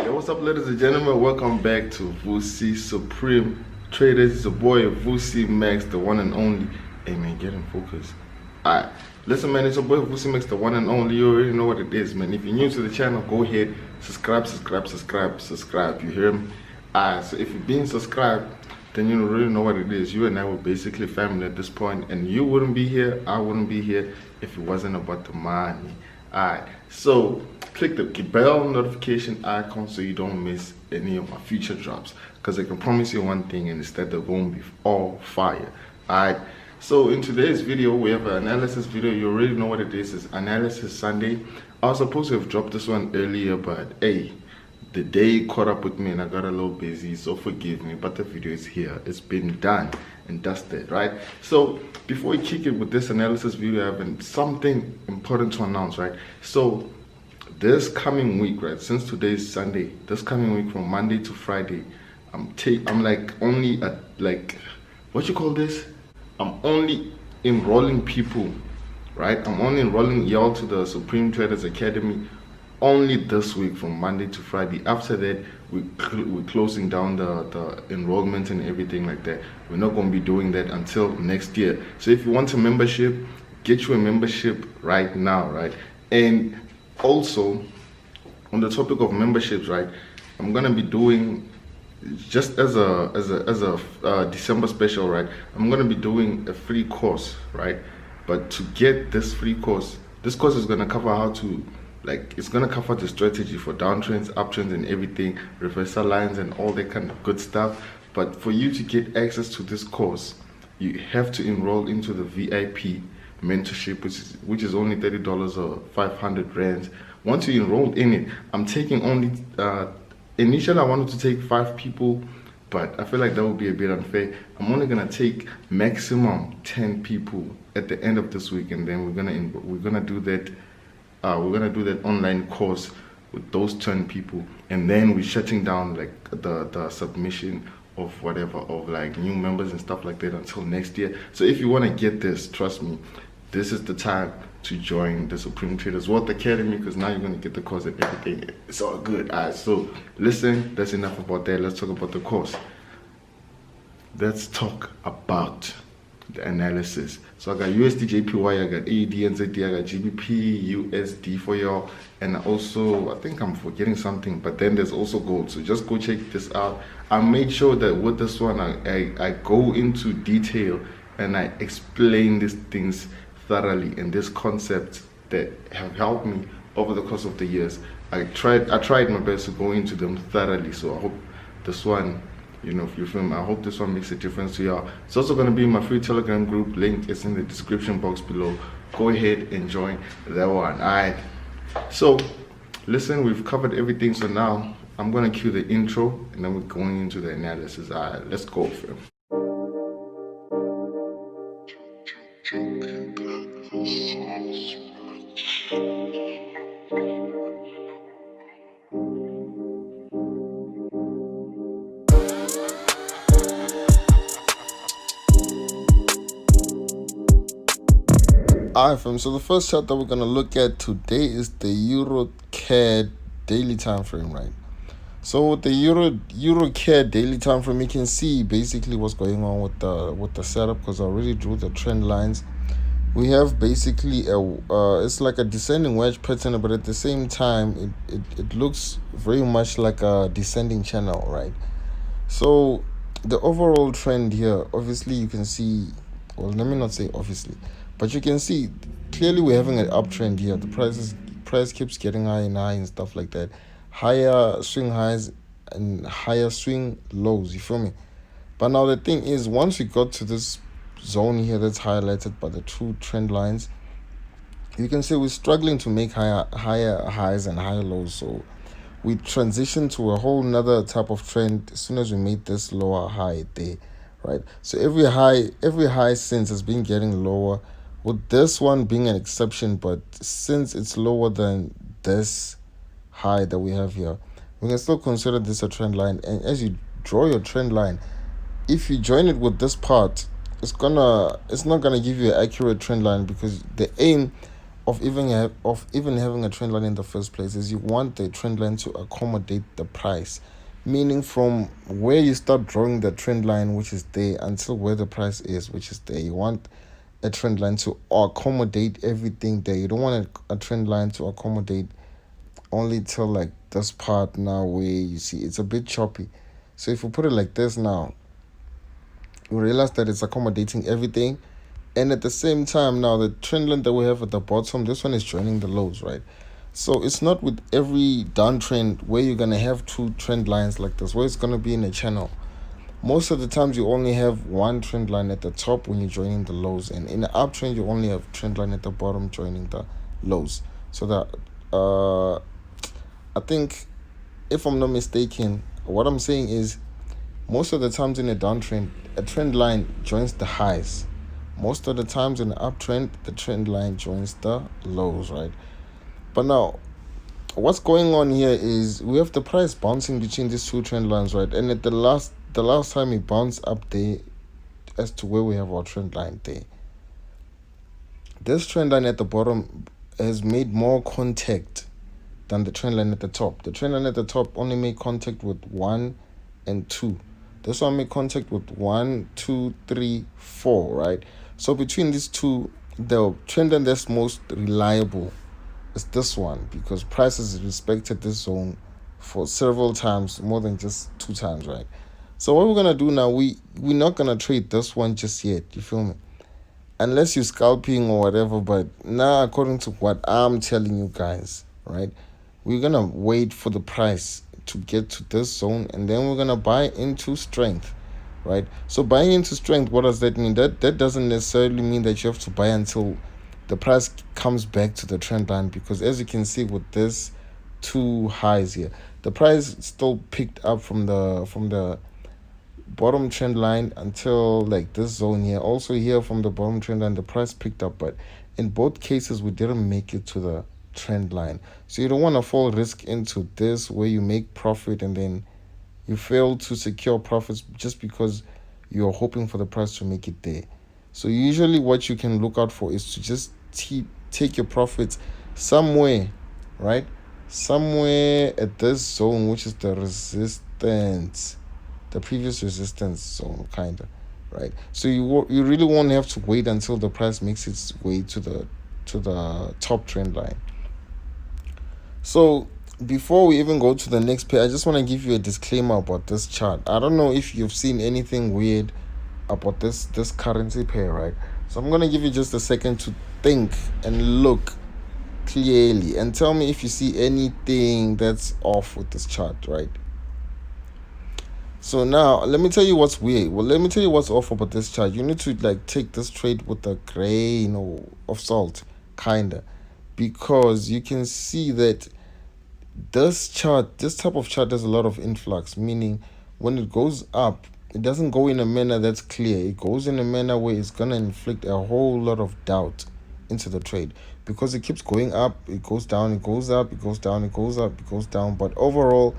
Yo, what's up, ladies and gentlemen? Welcome back to Vussy Supreme Traders. It's your boy Vussy Magz, the one and only. Hey man, get in focus. Alright, listen man, it's your boy Vussy Magz, the one and only. You already know what it is, man. If you're new to the channel, go ahead, subscribe. You hear me? Alright, so if you're being subscribed, then you really know what it is. You and I were basically family at this point, and you wouldn't be here, I wouldn't be here if it wasn't about the money. Alright, so click the bell notification icon so you don't miss any of my future drops, because I can promise you one thing, and it's that they're going to be all fire. Alright, so in today's video we have an analysis video. You already know what it is. It's Analysis Sunday. I was supposed to have dropped this one earlier, but hey, the day caught up with me and I got a little busy, so forgive me, but the video is here. It's been done and dusted, right? So before we kick it with this analysis video, I have something important to announce, right? So this coming week, right, since today's Sunday, this coming week from Monday to Friday, I'm like only at, like, what you call this? I'm only enrolling people, right? I'm only enrolling y'all to the Supreme Traders Academy only this week from Monday to Friday. After that, we're closing down the enrollment and everything like that. We're not going to be doing that until next year. So if you want a membership, get you a membership right now, right? And also, on the topic of memberships, right, I'm gonna be doing, just as a December special, right, I'm gonna be doing a free course, right? But to get this free course, this course is gonna cover how to, like, it's gonna cover the strategy for downtrends, uptrends, and everything, reversal lines, and all that kind of good stuff. But for you to get access to this course, you have to enroll into the VIP mentorship, which is only $30 or 500 rands. Once you enrolled in it, I'm taking only initially I wanted to take 5 people, but I feel like that would be a bit unfair. I'm only gonna take maximum 10 people at the end of this week, and then we're gonna do that online course with those 10 people, and then we're shutting down like the submission of whatever, of like new members and stuff like that until next year. So if you want to get this, trust me, this is the time to join the Supreme Traders Wealth Academy, because now you're going to get the course and everything. It's all good. Alright, so listen, that's enough about that. Let's talk about the course. Let's talk about the analysis. So I got USDJPY, I got AUDNZD, I got GBPUSD for y'all, and also I think I'm forgetting something, but then there's also gold. So just go check this out. I made sure that with this one I go into detail and I explain these things thoroughly, and these concepts that have helped me over the course of the years. I tried my best to go into them thoroughly. So I hope this one, you know, if you film, I hope this one makes a difference to y'all. It's also going to be in my free Telegram group. Link is in the description box below. Go ahead and join that one. Alright, so listen, we've covered everything. So now I'm going to cue the intro, and then we're going into the analysis. Alright, let's go, fam. Alright fam, so the first chart that we're going to look at today is the EURUSD daily time frame, right? So with the EURUSD daily time frame, you can see basically what's going on with the setup, because I already drew the trend lines. We have basically it's like a descending wedge pattern, but at the same time it looks very much like a descending channel, right? So the overall trend here, obviously you can see, well, let me not say obviously, but you can see clearly we're having an uptrend here. The price keeps getting high and high and stuff like that. Higher swing highs and higher swing lows, you feel me? But now the thing is, once we got to this zone here that's highlighted by the two trend lines, you can see we're struggling to make higher highs and higher lows. So we transitioned to a whole nother type of trend as soon as we made this lower high there, right? So every high since has been getting lower, with this one being an exception. But since it's lower than this high that we have here, we can still consider this a trend line. And as you draw your trend line, if you join it with this part, it's not gonna give you an accurate trend line, because the aim of even having a trend line in the first place is you want the trend line to accommodate the price, meaning from where you start drawing the trend line, which is there, until where the price is, which is there. You want a trend line to accommodate everything there. You don't want a trend line to accommodate only till like this part now where you see it's a bit choppy. So if we put it like this now, you realize that it's accommodating everything. And at the same time now, the trend line that we have at the bottom, this one is joining the lows, right? So it's not with every downtrend where you're going to have two trend lines like this, where it's going to be in a channel. Most of the times you only have one trend line at the top when you're joining the lows, and in the uptrend you only have trend line at the bottom joining the lows. So that I think, if I'm not mistaken, what I'm saying is most of the times in a downtrend, a trend line joins the highs. Most of the times in the uptrend, the trend line joins the lows, right? But now, what's going on here is we have the price bouncing between these two trend lines, right? And at the last time it bounced up there as to where we have our trend line there. This trend line at the bottom has made more contact than the trend line at the top. The trend line at the top only made contact with 1 and 2. This one made contact with 1, 2, 3, 4, right? So between these two, the trend line that's most reliable is this one, because price has respected this zone for several times, more than just 2 times, right? So what we're gonna do now, we're not gonna trade this one just yet, you feel me? Unless you're scalping or whatever, but now according to what I'm telling you guys, right, we're gonna wait for the price to get to this zone, and then we're gonna buy into strength, right? So buying into strength, what does that mean? That doesn't necessarily mean that you have to buy until the price comes back to the trend line, because as you can see with this two highs here, the price still picked up from the bottom trend line until like this zone here. Also here from the bottom trend line, the price picked up, but in both cases we didn't make it to the trend line. So you don't want to fall risk into this where you make profit and then you fail to secure profits just because you're hoping for the price to make it there. So usually what you can look out for is to just take your profits somewhere, right? Somewhere at this zone, which is the resistance, the previous resistance zone, kind of, right? So you really won't have to wait until the price makes its way to the top trend line. So before we even go to the next pair, I just want to give you a disclaimer about this chart. I don't know if you've seen anything weird about this currency pair, right? So I'm gonna give you just a second to think and look clearly and tell me if you see anything that's off with this chart, right? So now let me tell you what's weird. Well, let me tell you what's off about this chart. You need to like take this trade with a grain of salt, kinda, because you can see that this type of chart, has a lot of influx, meaning when it goes up, it doesn't go in a manner that's clear. It goes in a manner where it's gonna inflict a whole lot of doubt into the trade, because it keeps going up, it goes down, it goes up, it goes down, it goes up, it goes down, but overall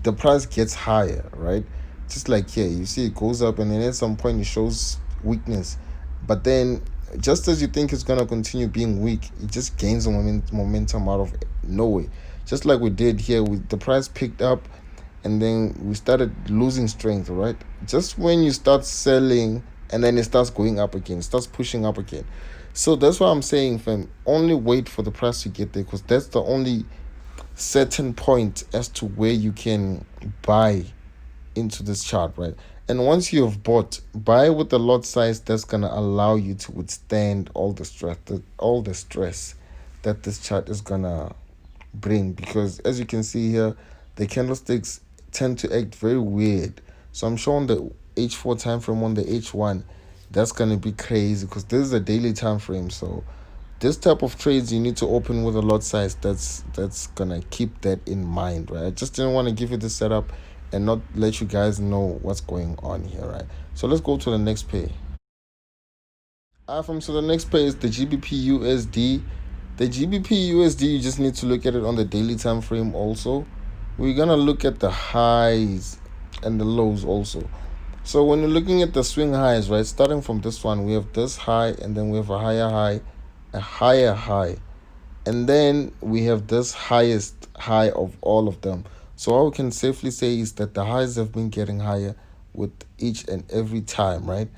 the price gets higher, right? Just like here, you see it goes up and then at some point it shows weakness, but then just as you think it's gonna continue being weak, it just gains momentum out of nowhere, just like we did here. The price picked up and then we started losing strength, right? Just when you start selling and then it starts going up again, it starts pushing up again. So that's why I'm saying, fam, only wait for the price to get there, because that's the only certain point as to where you can buy into this chart, right? And once you have bought, buy with a lot size that's gonna allow you to withstand all the stress that this chart is gonna bring, because as you can see here, the candlesticks tend to act very weird. So I'm showing the H4 time frame on the H1. That's gonna be crazy because this is a daily time frame. So this type of trades you need to open with a lot size that's gonna keep that in mind, right? I just didn't want to give you the setup and not let you guys know what's going on here, right? So let's go to the next pair. So the next pair is the GBPUSD. The GBPUSD, you just need to look at it on the daily time frame also. We're gonna look at the highs and the lows also. So when you're looking at the swing highs, right, starting from this one, we have this high and then we have a higher high, a higher high, and then we have this highest high of all of them. So what we can safely say is that the highs have been getting higher with each and every time, right?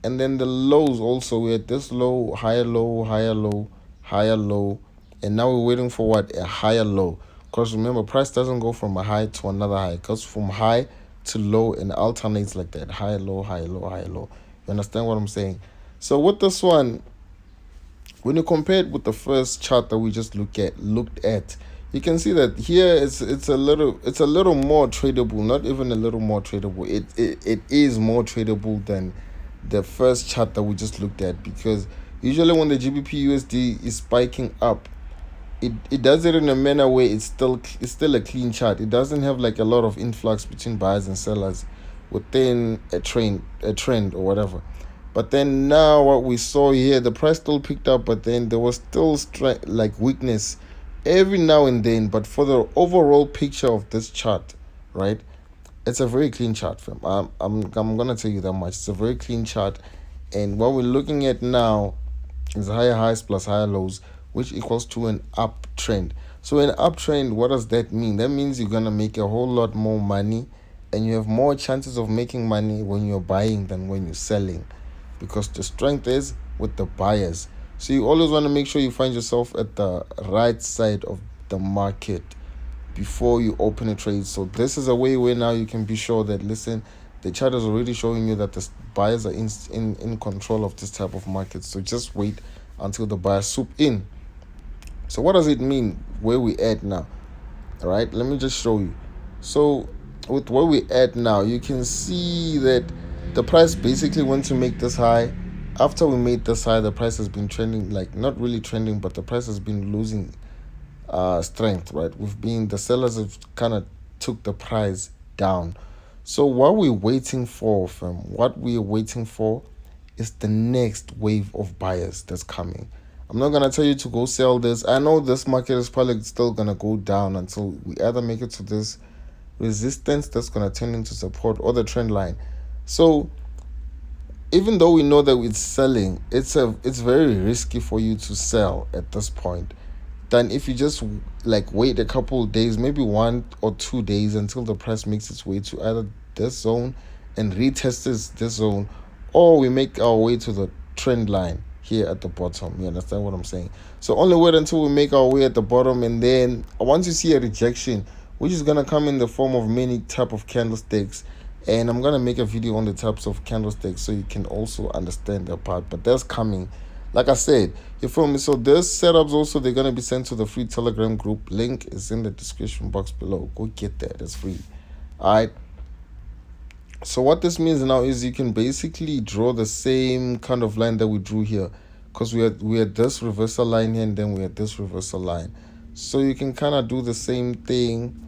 And then the lows also, we're at this low, higher low, higher low, higher low, and now we're waiting for what? A higher low. Because remember, price doesn't go from a high to another high. It goes from high to low and alternates like that. High, low, high, low, high, low. You understand what I'm saying? So with this one, when you compare it with the first chart that we just looked at, you can see that here it's a little more tradable. Not even a little more tradable. It is more tradable than the first chart that we just looked at, because usually when the GBPUSD is spiking up, it does it in a manner where it's still a clean chart. It doesn't have like a lot of influx between buyers and sellers within a trend or whatever. But then now what we saw here, the price still picked up, but then there was still strength, like weakness every now and then. But for the overall picture of this chart, right, it's a very clean chart, fam. I'm gonna tell you that much. It's a very clean chart, and what we're looking at now is higher highs plus higher lows, which equals to an uptrend. So an uptrend, what does that mean? That means you're gonna make a whole lot more money, and you have more chances of making money when you're buying than when you're selling, because the strength is with the buyers. So you always want to make sure you find yourself at the right side of the market before you open a trade. So this is a way where now you can be sure that, listen, the chart is already showing you that the buyers are in control of this type of market. So just wait until the buyers swoop in. So what does it mean where we at now? All right, let me just show you. So with where we at now, you can see that the price basically went to make this high. After we made this high, the price has been trending, like not really trending, but the price has been losing strength, right? The sellers have kind of took the price down. So what we're waiting for, fam, what we're waiting for is the next wave of buyers that's coming. I'm not gonna tell you to go sell this. I know this market is probably still gonna go down until we either make it to this resistance that's gonna turn into support or the trend line. So even though we know that it's selling, it's very risky for you to sell at this point than if you just like wait a couple of days, maybe 1 or 2 days, until the price makes its way to either this zone and retests this zone, or we make our way to the trend line here at the bottom. You understand what I'm saying? So only wait until we make our way at the bottom, and then once you see a rejection, which is gonna come in the form of many type of candlesticks, and I'm gonna make a video on the types of candlesticks so you can also understand that part. But that's coming. Like I said, you feel me? So this setups also, they're gonna be sent to the free Telegram group. Link is in the description box below. Go get that. It's free. Alright. So what this means now is you can basically draw the same kind of line that we drew here, because we had this reversal line here, and then we had this reversal line. So you can kind of do the same thing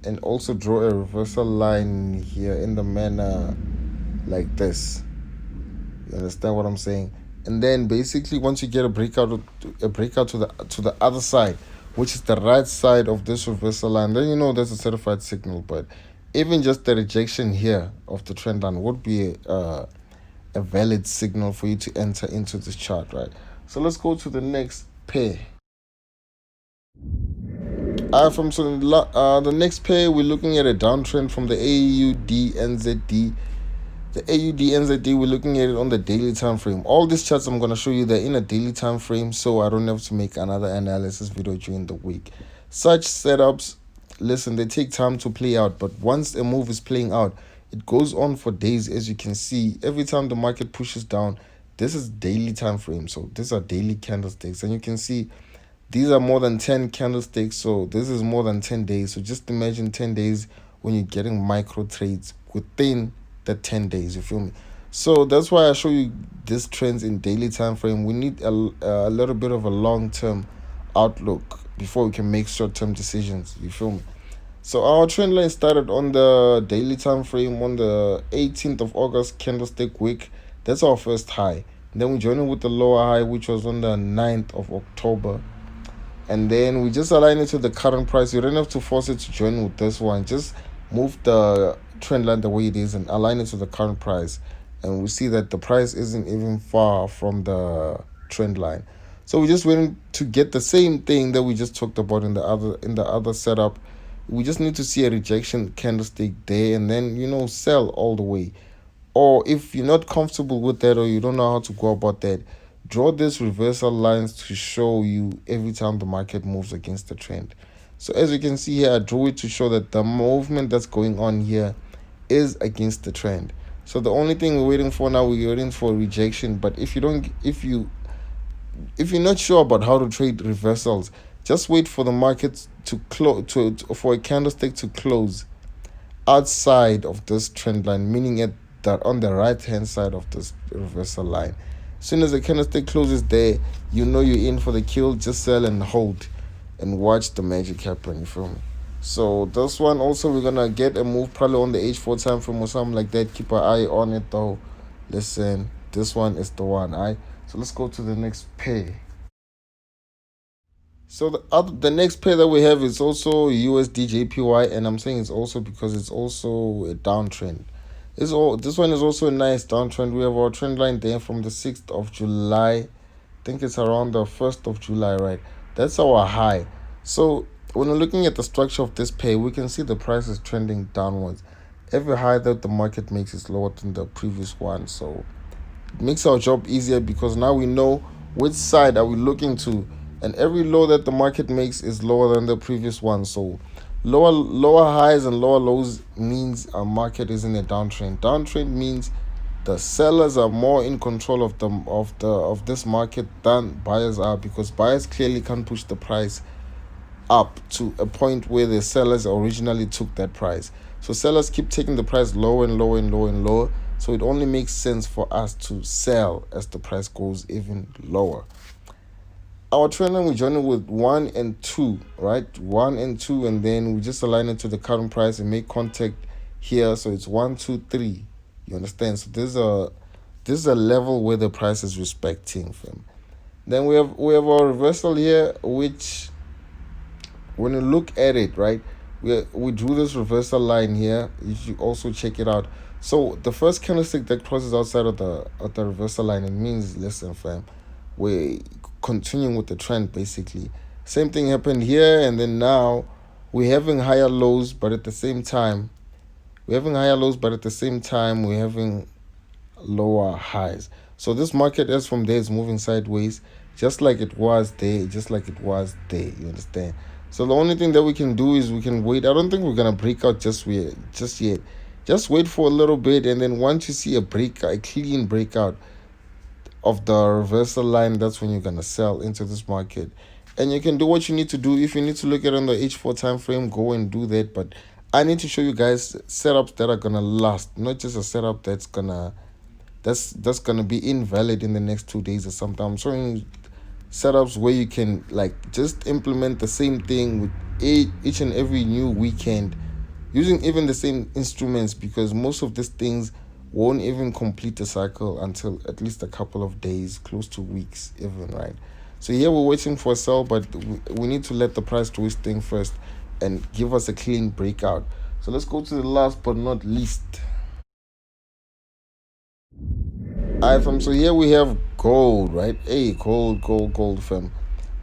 and also draw a reversal line here in the manner like this. You understand what I'm saying? And then basically once you get a breakout to the other side, which is the right side of this reversal line, then you know there's a certified signal. But even just the rejection here of the trend line would be a valid signal for you to enter into this chart, right? So let's go to the next pair. From the next pair, we're looking at a downtrend from the AUDNZD. The AUDNZD, we're looking at it on the daily time frame. All these charts I'm going to show you, they're in a daily time frame, so I don't have to make another analysis video during the week. Such setups, listen, they take time to play out, but once a move is playing out, it goes on for days. As you can see, every time the market pushes down, this is daily time frame, so these are daily candlesticks, and you can see these are more than 10 candlesticks, so this is more than 10 days. So just imagine 10 days when you're getting micro trades within the 10 days, you feel me? So that's why I show you these trends in daily time frame. We need a little bit of a long-term outlook before we can make short-term decisions, you feel me? So our trend line started on the daily time frame on the 18th of August candlestick wick. That's our first high. And then we joined it with the lower high, which was on the 9th of October. And then we just align it to the current price. You don't have to force it to join with this one. Just move the trend line the way it is and align it to the current price. And we see that the price isn't even far from the trend line. So we're just waiting to get the same thing that we just talked about in the other setup. We just need to see a rejection candlestick there, and then sell all the way. Or if you're not comfortable with that, or you don't know how to go about that, draw these reversal lines to show you every time the market moves against the trend. So as you can see here, I drew it to show that the movement that's going on here is against the trend. So the only thing we're waiting for now, we're waiting for rejection. But if you're not sure about how to trade reversals, just wait for the market to close, for a candlestick to close outside of this trend line, meaning on the right hand side of this reversal line. As soon as the candlestick closes there, you're in for the kill. Just sell and hold and watch the magic happen. You feel me? So this one also, we're gonna get a move probably on the H4 time frame or something like that. Keep an eye on it though. Listen, this one is the one. Alright, so let's go to the next pair. So the next pair that we have is also USDJPY, and I'm saying it's also because it's also a downtrend. This one is also a nice downtrend. We have our trend line there from the 6th of July. I think it's around the 1st of July, right? That's our high. So when we're looking at the structure of this pair, we can see the price is trending downwards. Every high that the market makes is lower than the previous one. So it makes our job easier because now we know which side are we looking to, and every low that the market makes is lower than the previous one. So lower highs and lower lows means our market is in a downtrend. Downtrend means the sellers are more in control of this market than buyers are, because buyers clearly can't push the price up to a point where the sellers originally took that price. So sellers keep taking the price lower and lower and lower and lower. So it only makes sense for us to sell as the price goes even lower. Our trend line, we join it with 1 and 2, right? 1 and 2, and then we just align it to the current price and make contact here. So it's 1, 2, 3. You understand? So this is a level where the price is respecting, fam. Then we have our reversal here, which when you look at it, right, we drew this reversal line here. You should also check it out. So the first candlestick that crosses outside of the reversal line, it means, listen, fam, we're continuing with the trend basically. Same thing happened here, and then now we're having higher lows, but at the same time we're having lower highs. So this market, as from there, is moving sideways, just like it was there. You understand? So the only thing that we can do is we can wait. I don't think we're gonna break out just yet. Just wait for a little bit, and then once you see a clean breakout of the reversal line, that's when you're gonna sell into this market. And you can do what you need to do. If you need to look at it on the H4 time frame, go and do that. But I need to show you guys setups that are gonna last, not just a setup that's gonna be invalid in the next 2 days or something. I'm showing you setups where you can just implement the same thing with each and every new weekend, using even the same instruments, because most of these things won't even complete the cycle until at least a couple of days, close to weeks even, right? So here we're waiting for a sell, but we need to let the price do its thing first and give us a clean breakout. So let's go to the last but not least. Alright, fam, so here we have gold, right? Hey, gold, fam.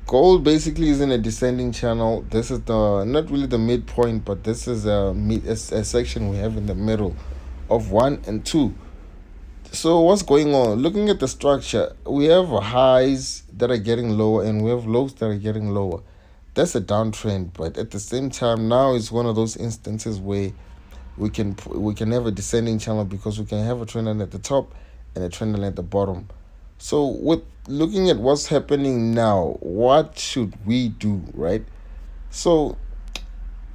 Gold basically is in a descending channel. This is not really the midpoint, but this is a section we have in the middle of 1 and 2. So what's going on? Looking at the structure, we have highs that are getting lower and we have lows that are getting lower. That's a downtrend, but at the same time, now it's one of those instances where we can have a descending channel, because we can have a trend line at the top and a trend line at the bottom. So with looking at what's happening now, what should we do, right? So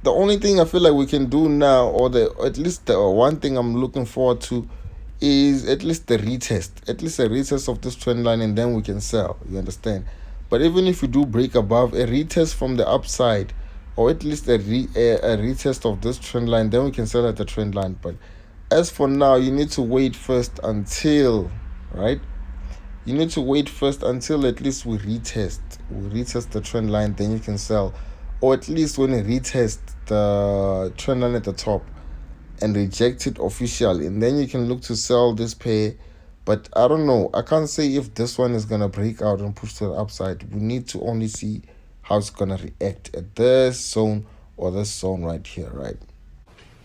the only thing I feel like we can do now, or at least the one thing I'm looking forward to, is at least a retest of this trend line, and then we can sell. You understand? But even if we do break above, a retest from the upside, or at least a retest of this trend line, then we can sell at the trend line. But as for now, you need to wait first until, right? You need to wait first until at least we retest the trend line, then you can sell. Or at least when we retest the trend line at the top and reject it officially, and then you can look to sell this pair. But I don't know. I can't say if this one is going to break out and push to the upside. We need to only see how it's going to react at this zone or this zone right here, right?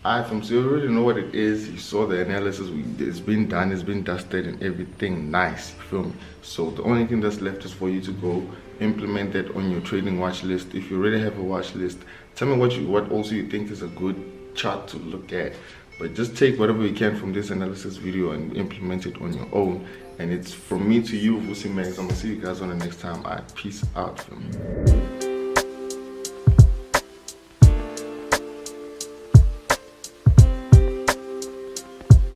Alright, fam, so you already know what it is. You saw the analysis. It's been done, it's been dusted and everything nice, you feel me? So the only thing that's left is for you to go implement that on your trading watch list. If you already have a watch list, tell me what also you think is a good chart to look at. But just take whatever you can from this analysis video and implement it on your own. And it's from me to you, Vussy Magz. I'm gonna see you guys on the next time. Alright, peace out, fam.